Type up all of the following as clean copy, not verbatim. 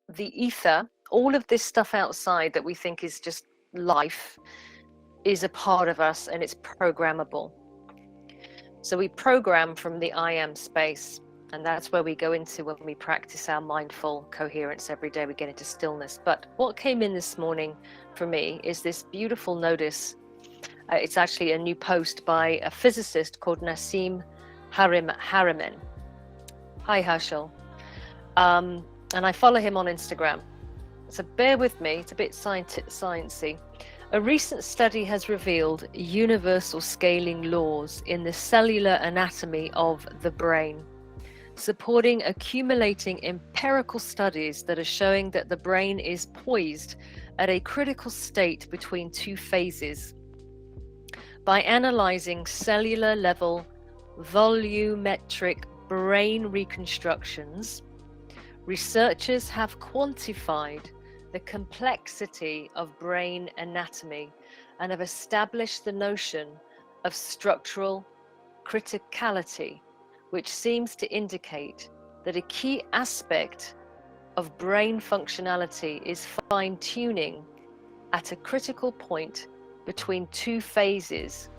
the ether, all of this stuff outside that we think is just life, is a part of us, and it's programmable. So we program from the I am space, and that's where we go into when we practice our mindful coherence every day. We get into stillness. But what came in this morning for me is this beautiful notice. It's actually a new post by a physicist called Nassim Haramein. Hi, Herschel. And I follow him on Instagram. So bear with me, it's a bit sciencey. A recent study has revealed universal scaling laws in the cellular anatomy of the brain, supporting accumulating empirical studies that are showing that the brain is poised at a critical state between two phases. By analyzing cellular level volumetric brain reconstructions, researchers have quantified the complexity of brain anatomy and have established the notion of structural criticality, which seems to indicate that a key aspect of brain functionality is fine-tuning at a critical point between two phases.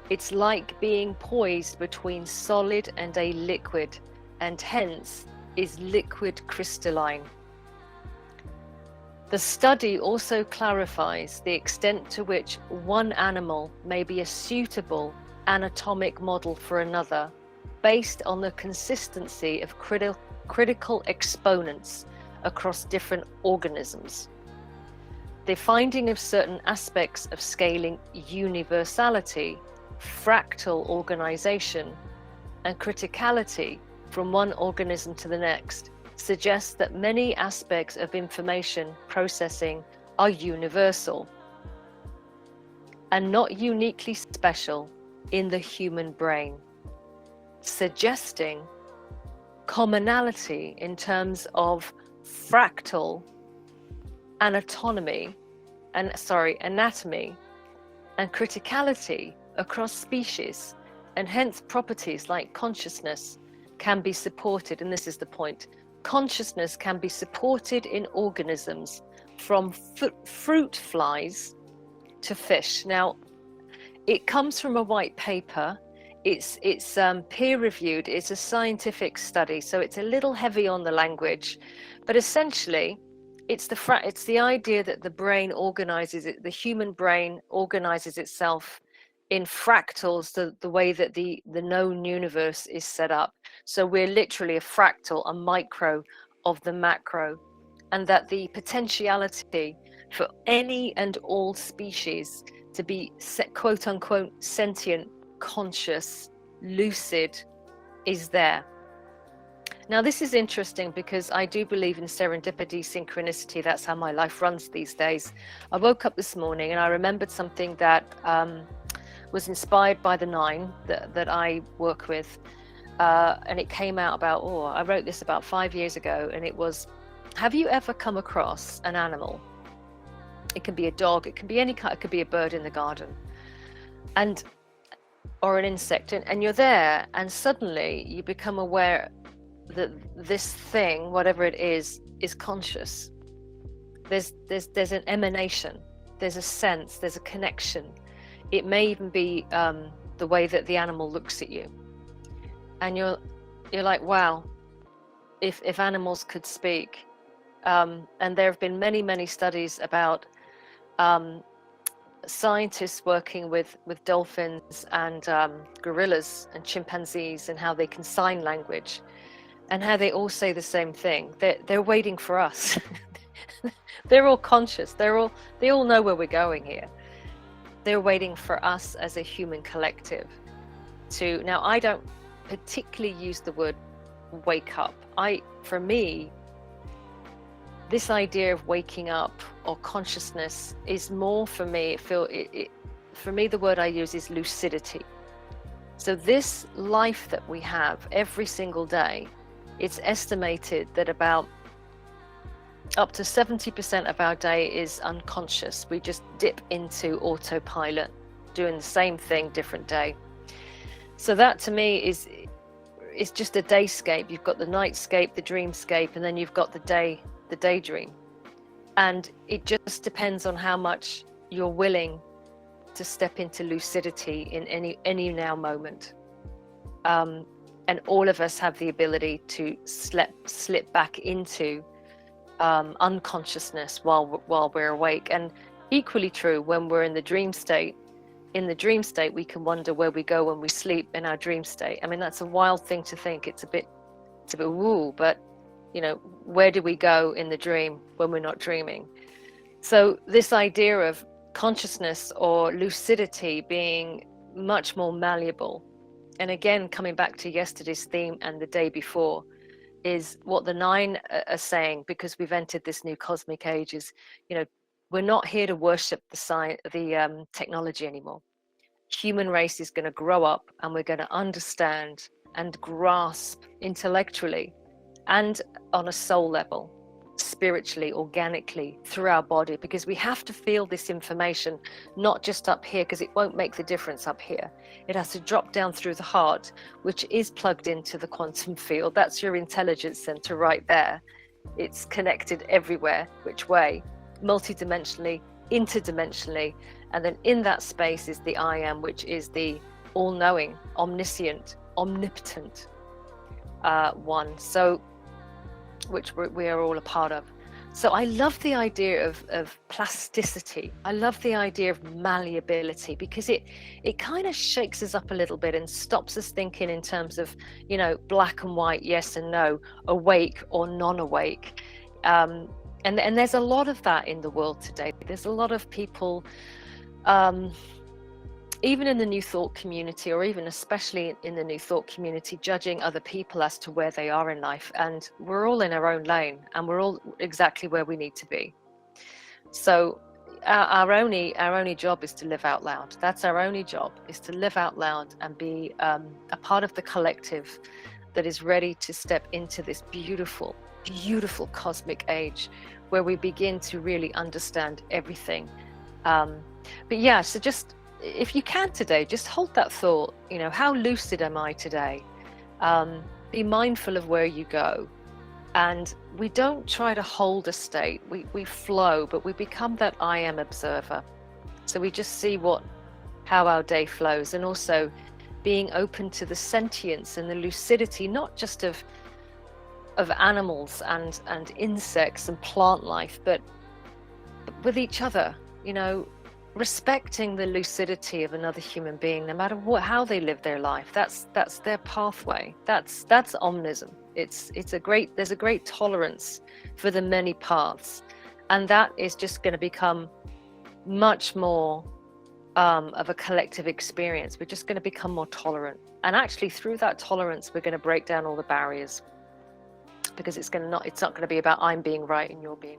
It's like being poised between solid and a liquid, and hence is liquid crystalline. The study also clarifies the extent to which one animal may be a suitable anatomic model for another, based on the consistency of critical exponents across different organisms. The finding of certain aspects of scaling universality, fractal organization, and criticality from one organism to the next suggests that many aspects of information processing are universal and not uniquely special in the human brain, suggesting commonality in terms of fractal anatomy and criticality across species, and hence properties like consciousness can be supported, and this is the point, consciousness can be supported in organisms from fruit flies to fish. Now, it comes from a white paper. It's peer reviewed. It's a scientific study, so it's a little heavy on the language, but essentially, it's the idea that the brain organizes it. The human brain organizes itself in fractals, the way that the known universe is set up. So we're literally a fractal, a micro of the macro, and that the potentiality for any and all species to be quote unquote sentient, conscious, lucid is there. Now, this is interesting because I do believe in serendipity, synchronicity. That's how my life runs these days. I woke up this morning and I remembered something that was inspired by the Nine that I work with. And it came out about, I wrote this about 5 years ago, and it was, have you ever come across an animal? It can be a dog, it can be any kind, it could be a bird in the garden, or an insect, and you're there, and suddenly you become aware that this thing, whatever it is conscious. There's an emanation, there's a sense, there's a connection. It may even be the way that the animal looks at you, and you're like, wow, if animals could speak. And there have been many studies about scientists working with dolphins and gorillas and chimpanzees, and how they can sign language, and how they all say the same thing. They're waiting for us. They're all conscious. They all know where we're going here. They're waiting for us as a human collective to. Now, I don't particularly use the word wake up. For me, this idea of waking up or consciousness is more, for me, for me, the word I use is lucidity. So this life that we have every single day, it's estimated that about up to 70% of our day is unconscious. We just dip into autopilot, doing the same thing, different day. So that to me is just a dayscape. You've got the nightscape, the dreamscape, and then you've got the the daydream. And it just depends on how much you're willing to step into lucidity in any now moment. And all of us have the ability to slip back into unconsciousness while we're awake. And equally true when we're in the dream state. In the dream state, we can wonder where we go when we sleep in our dream state. I mean, that's a wild thing to think. It's a bit woo, but you know, where do we go in the dream when we're not dreaming? So this idea of consciousness or lucidity being much more malleable, and again, coming back to yesterday's theme and the day before, is what the nine are saying, because we've entered this new cosmic age, is, you know, we're not here to worship the technology anymore. Human race is going to grow up and we're going to understand and grasp intellectually and on a soul level, spiritually, organically, through our body, because we have to feel this information, not just up here, because it won't make the difference up here. It has to drop down through the heart, which is plugged into the quantum field. That's your intelligence center right there. It's connected everywhere, which way, multidimensionally, interdimensionally. And then in that space is the I am, which is the all-knowing, omniscient, omnipotent one. So, which we are all a part of. So I love the idea of plasticity. I love the idea of malleability, because it kind of shakes us up a little bit and stops us thinking in terms of, you know, black and white, yes and no, awake or non-awake. And there's a lot of that in the world today. There's a lot of people, even in the New Thought community, or even especially in the New Thought community, judging other people as to where they are in life. And we're all in our own lane, and we're all exactly where we need to be. So our only job is to live out loud. That's our only job, is to live out loud and be a part of the collective that is ready to step into this beautiful, beautiful cosmic age where we begin to really understand everything. But yeah, so just, if you can today, just hold that thought, you know, how lucid am I today? Be mindful of where you go. And we don't try to hold a state, we flow, but we become that I am observer. So we just see how our day flows, and also being open to the sentience and the lucidity, not just of animals and insects and plant life, but with each other, you know, respecting the lucidity of another human being, no matter how they live their life. That's their pathway. That's omnism. There's a great tolerance for the many paths, and that is just going to become much more of a collective experience. We're just going to become more tolerant, and actually through that tolerance, we're going to break down all the barriers, because it's not going to be about I'm being right and you're being